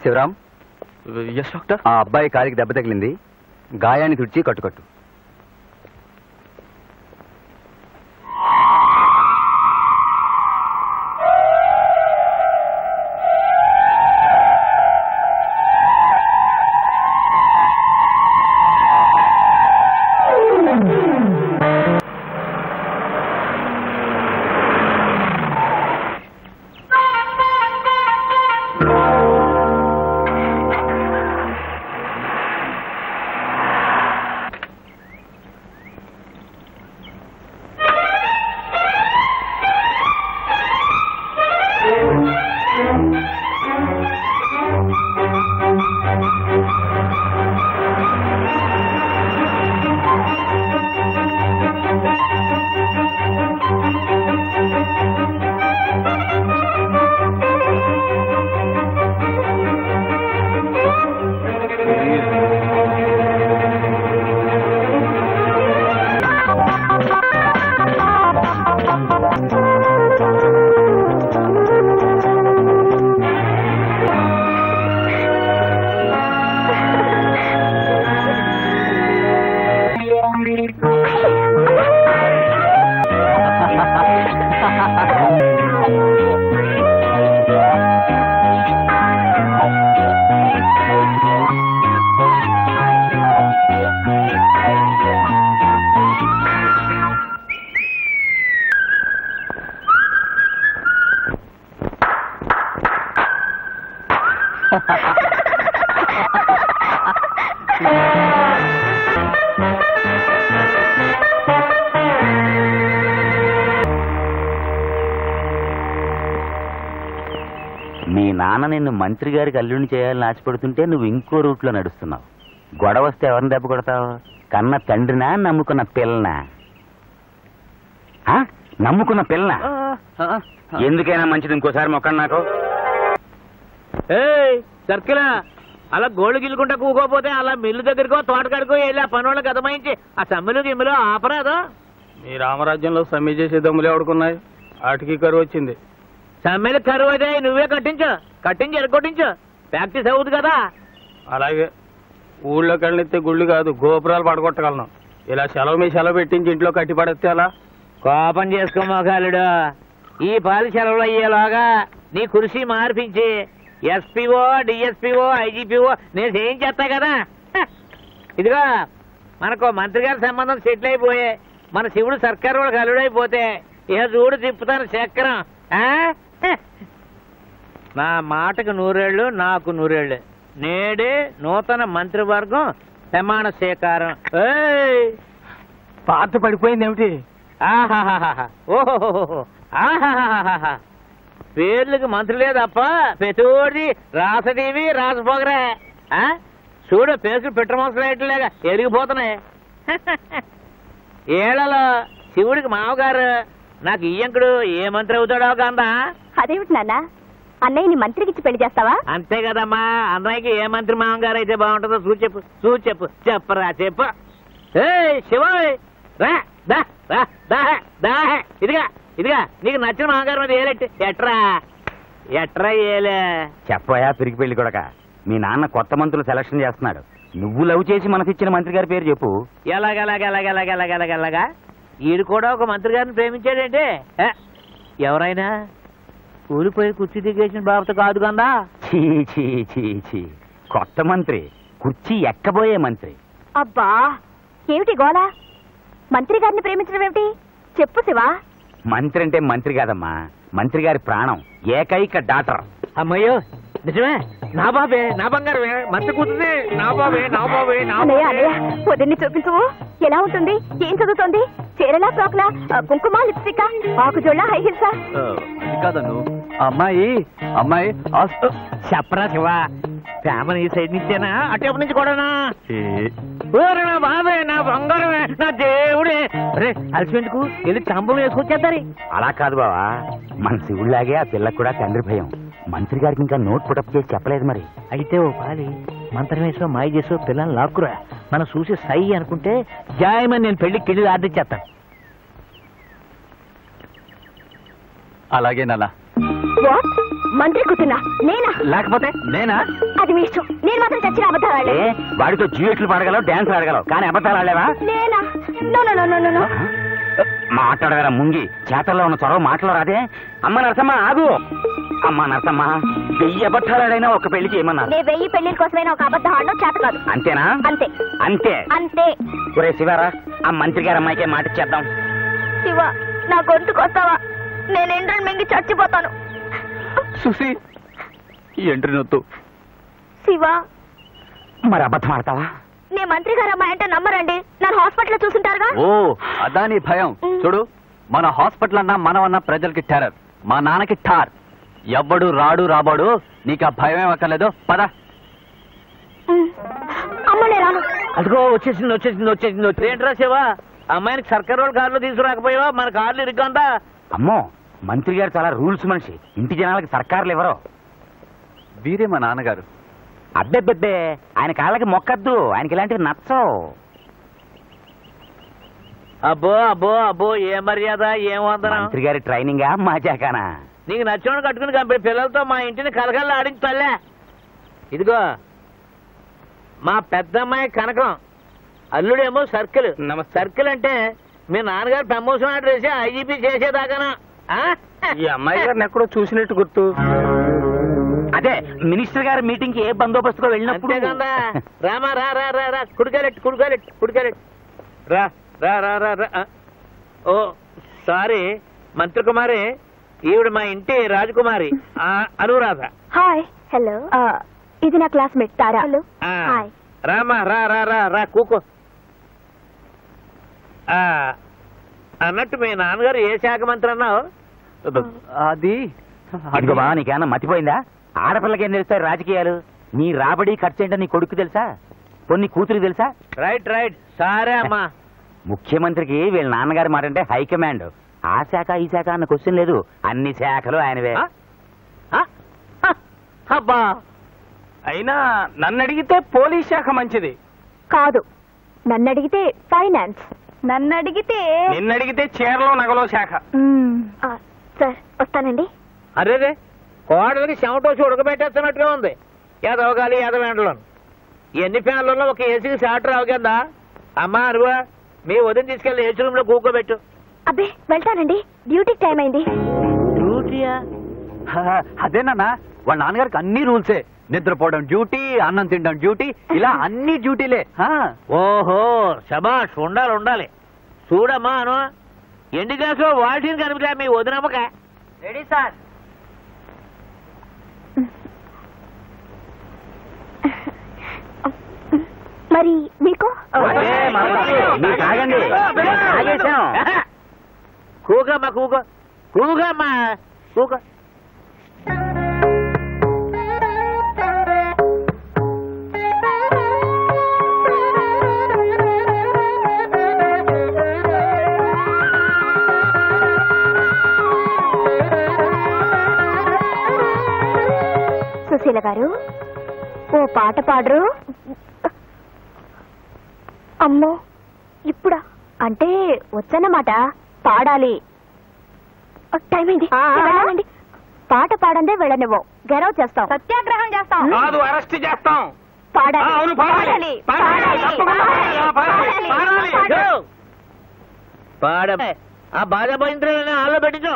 Sivaram. Yes doctor. ఆ అబ్బాయి కాలికి దెబ్బ తగిలింది, గాయాన్ని తుడిచి కట్టుకట్టు. మీ నాన్న నిన్ను మంత్రి గారికి అల్లుడిని చేయాలని ఆశపడుతుంటే నువ్వు ఇంకో రూట్లో నడుస్తున్నావు. గొడవ వస్తే ఎవరిని దెబ్బ కొడతావు? కన్న తండ్రినా, నమ్ముకున్న పిల్లనా? నమ్ముకున్న పిల్లనా? ఎందుకైనా మంచిది ఇంకోసారి మొక్కను నాకు. సర్కిలా అలా గోళ్ళు గిల్లుకుంటా కూకోపోతే అలా మిల్లు దగ్గరకో తోటకాడికో వెళ్ళి ఆ పనులకు అదమాయించి ఆ సమ్మెలు గిమ్మెలు ఆపరాదు. మీ రామరాజ్యంలో సమ్మె చేసే దమ్ములు ఎవడుకున్నాయి? ఆటికి కరువు వచ్చింది. సమ్మెలు కరువు అయితే నువ్వే కట్టించి ఎరగొట్టించు. ప్రాక్టీస్ అవుతుంది కదా. అలాగే ఊళ్ళోకి వెళ్ళితే గుళ్ళు కాదు గోపురాలు పడగొట్టగలను. ఇలా సెలవు మీ సెలవు పెట్టించి ఇంట్లో కట్టి పడేస్తే అలా. కోపం చేసుకో మొగాలుడు. ఈ పాలి సెలవులు అయ్యేలాగా నీ కుర్చీ మార్పించి ఎస్పీఓ, డిఎస్పీఓ, ఐజీపీఓ నేను ఏం చేస్తా కదా. ఇదిగో మనకు మంత్రి గారి సంబంధం సెటిల్ అయిపోయే మన శివుడు సర్కారు వాళ్ళకి అల్లుడైపోతే ఇక చూడు తిప్పుతాను చక్రం. నా మాటకు 100 ఏళ్ళు, నాకు 100 ఏళ్ళు. నేడే నూతన మంత్రివర్గం ప్రమాణ స్వీకారం. పాత పడిపోయింది ఏమిటి? ఆహాహాహా, ఓహో, ఆహాహాహా. పేర్లకు మంత్రులే తప్ప ప్రతిోడి రాసటీవి రాసపోగరే. చూడు పేసులు పెట్రమోసలేట్లేగా ఎరిగిపోతున్నాయి. ఏళ్లలో శివుడికి మామగారు నాకు ఇయ్యంకుడు ఏ మంత్రి అవుతాడో కాందా. అదేమిటి నాన్న, అన్నయ్యని మంత్రికి పెళ్లి చేస్తావా? అంతే కదమ్మా. అన్నయ్యకి ఏ మంత్రి మామగారు అయితే బాగుంటుందో చెప్పు చెప్పరా చెప్పు. శివ రా దా రా దా దా ఇదిగా నీకు నచ్చిన మామగారు మీద ఏలెట్టి ఎట్రా ఏలే చెప్పయా పిరికి పెళ్లి కొడక. మీ నాన్న కొత్త మంత్రులు సెలక్షన్ చేస్తున్నాడు. నువ్వు లవ్ చేసి మనకిచ్చిన మంత్రి గారి పేరు చెప్పు. ఎలాగా ఈడు కూడా ఒక మంత్రి గారిని ప్రేమించాడంటే ఎవరైనా కూలిపోయి కుర్చీ దిగేసిన బాబుతో కాదు కదా. చీ కొత్త మంత్రి, కుర్చీ ఎక్కబోయే మంత్రి. అబ్బా ఏమిటి గోలా? మంత్రి గారిని ప్రేమించడం ఏమిటి? చెప్పు శివా. మంత్రి అంటే మంత్రి కాదమ్మా, మంత్రి గారి ప్రాణం, ఏకైక డాక్టర్. అమ్మయ్యో నిజమే, నా బాబే, నా బంగారమే, మంచి కూతుంది, నా బాబే. వదిన్ని చూపించు. ఎలా ఉంటుంది? ఏం చదువుతోంది? చీరలా, ఫ్రాక్లా, కుంకుమ, లిప్స్టిక్, ఆకుజోళ్ళ, హై హిల్సా? కాదన్ను అమ్మాయి చెప్పరా శివ. ఫ్యామిలీ ఈ సైడ్ నుంచేనా అటేపు నుంచి కూడానా? నా బాబే, నా బంగారమే, నా దేవుడే. అరే అలసిపెందుకు వెళ్ళి తంబం వేసుకొచ్చేద్దారి. అలా కాదు బావా, మన శివుడిలాగే ఆ పిల్లకు కూడా తండ్రి భయం. మంత్రి గారికి ఇంకా నోట్ పుటప్ చేసి చెప్పలేదు మరి. అయితే ఓ పాలి మంత్రం వేసో మాయ చేసో పిల్లల్ని లాక్కురా. మనం చూసి సై అనుకుంటే జాయమని నేను పెళ్లికి కిళ్ళి ఆర్డిచ్చేస్తాను. అలాగే నాన్న. మంత్రి కూతున్నా నేనా? లేకపోతే నేనా? అది మీ ఇష్టం. నేను మాత్రం చచ్చిన అబద్ధాలు ఆడలేదు. వాడితో డ్యూయెట్లు పాడగలవు, డాన్స్ ఆడగలవు, కానీ అబద్ధాలు ఆడలేవా? నేనా? No no no no no. మాట్లాడగల ముంగి చేతల్లో ఉన్న చొరవ మాటలో రాదే. అమ్మ నరసమ్మ ఆగు. అమ్మ నరసమ్మ 1000 అబద్ధాలైనా ఒక పెళ్లికి ఏమన్నా? నేను 1000 పెళ్లిల కోసమైనా ఒక అబద్ధం ఆడడం చేత కాదు. అంతేనా? అంతే అంతే అంతే. ఒరే శివారా, ఆ మంత్రి గారి అమ్మాయికే మాట ఇచ్చేద్దాం. శివ, నా గొంతుకు వస్తావా? నేను ఎండ్రని మింగి చచ్చిపోతాను. సుసి ఎంట్రీ నొత్తు. శివ, మరి అబద్ధం ఆడతావా? నేను మంత్రి గారు అమ్మాయి అంటే నమ్మరండి. నన్ను హాస్పిటల్లో చూసుంటారుగా. ఓ అదా నీ భయం. చూడు, మన హాస్పిటల్ అన్నా మనం అన్నా ప్రజలకి టెర్రర్, మా నాన్నకి ఠార్. ఎవ్వడు రాడు రాబాడు, నీకు ఆ భయం ఏమక్కర్లేదు. పద. అమ్మ నేను రాను. అదిగో వచ్చేసింది వచ్చేసింది వచ్చేసింది. ఏంట్రా శివ, అమ్మాయిని సర్కార్ వాళ్ళ కార్లో తీసుకురాకపోయావా? మన కార్లు ఇరుగ్గా. అమ్మో, మంత్రి గారు చాలా రూల్స్ మనిషి. ఇంటి జనాలకి సర్కార్లు ఎవరో. వీరే మా నాన్నగారు. అబ్బెబ్బెబ్బే, ఆయన కాళ్ళకి మొక్కద్దు, ఆయనకి ఇలాంటివి నచ్చవు. అబ్బో అబ్బో అబ్బో, ఏ మర్యాద, ఏం వందనం. మంత్రి గారి ట్రైనింగా మజాకానా? నీకు నచ్చినోడు కట్టుకుని కంపెనీ పిల్లలతో మా ఇంటిని కలకల్లా ఆడించాలే. ఇదిగో మా పెద్దమ్మాయి కనకం, అల్లుడేమో సర్కిల్. సర్కిల్ అంటే మీ నాన్నగారు ప్రమోషన్ ఆర్డర్ వేసి ఐజీపీ చేసేదాకానా? ఈ అమ్మాయి గారిని ఎక్కడో చూసినట్టు గుర్తు. అదే మినిస్టర్ గారి మీటింగ్ కి ఏ బందోబస్తుగా వెళ్ళినప్పుడు. అంతే కదా. రామా రా రా రా రా, కుడికాలెట్టు కుడికాలెట్టు కుడికాలెట్టు. రా రా రా రా రా. ఓ సారీ మంత్రి కుమారి, ఈవిడ మా ఇంటి రాజకుమారి అనురాధ. హాయ్. హలో. ఇది నా క్లాస్మేట్ తారా. హలో. హాయ్. రామా రా రా రా రా, కూకో. అన్నట్టు మీ నాన్నగారు ఏ శాఖ మంత్రి అన్నావు? అది ఇదిగో బావ, నీకేమన్నా మతిపోయిందా? ఆడపిల్లకి ఏం తెలుస్తాయి రాజకీయాలు? నీ రాబడి ఖర్చు ఏంటో నీ కొడుకు తెలుసా? కొన్ని కూతురికి తెలుసా? రైట్ రైట్, సరే అమ్మా. ముఖ్యమంత్రికి వీళ్ళ నాన్నగారి మాట అంటే హైకమాండ్. ఆ శాఖ ఈ శాఖ అన్న క్వశ్చన్ లేదు, అన్ని శాఖలు ఆయనవే. అబ్బా, అయినా నన్ను అడిగితే పోలీస్ శాఖ మంచిది. కాదు, నన్ను అడిగితే ఫైనాన్స్. నన్ను అడిగితే నిన్ను అడిగితే చీరలో నగలో శాఖ. సార్ వస్తానండి. అరేరే, కోడలికి చెమటోసి ఉడకబెట్టేస్తున్నట్టుగా ఉంది. ఎదవగాలి ఎదవేంటలో ఎన్ని ఫ్యాన్లలో ఒక ఏసీకి షార్ట్ రావు కదా. అమ్మా అరువా, మీ వదిన తీసుకెళ్ళి ఏసీ రూమ్ లో కూకోబెట్టు. అబ్బే వెళ్తానండి, డ్యూటీకి టైం అయింది. డ్యూటీయా? అదేనా వాళ్ళ నాన్నగారికి అన్ని రూల్సే. నిద్రపోవడం డ్యూటీ, అన్నం తినడం డ్యూటీ, ఇలా అన్ని డ్యూటీలే. ఓహో శబాష్, ఉండాలి ఉండాలి. చూడమ్మా అను, ఎండి గ్లాసు వాల్టీని కనిపించా మీ వదినమ్మక. Ready sir. మరి మీకు తాగండి. కూకమ్మా కూకో, కూకమ్మా కూకో. సుశీల గారు, ఓ పాట పాడరు? అమ్మో, ఇప్పుడా? అంటే వచ్చన్నమాట, పాడాలి. టైం అయింది, వెళ్ళాలండి. పాట పాడందే వెళ్ళనివ్వం, గెరవ్ చేస్తాం, సత్యాగ్రహం చేస్తాం. కాదు, అరెస్ట్ చేస్తాం. పాడాలి. అవును, పాడాలి. పాడ ఆ బాధ పోయింద్రే హాల్లో పెట్టించు.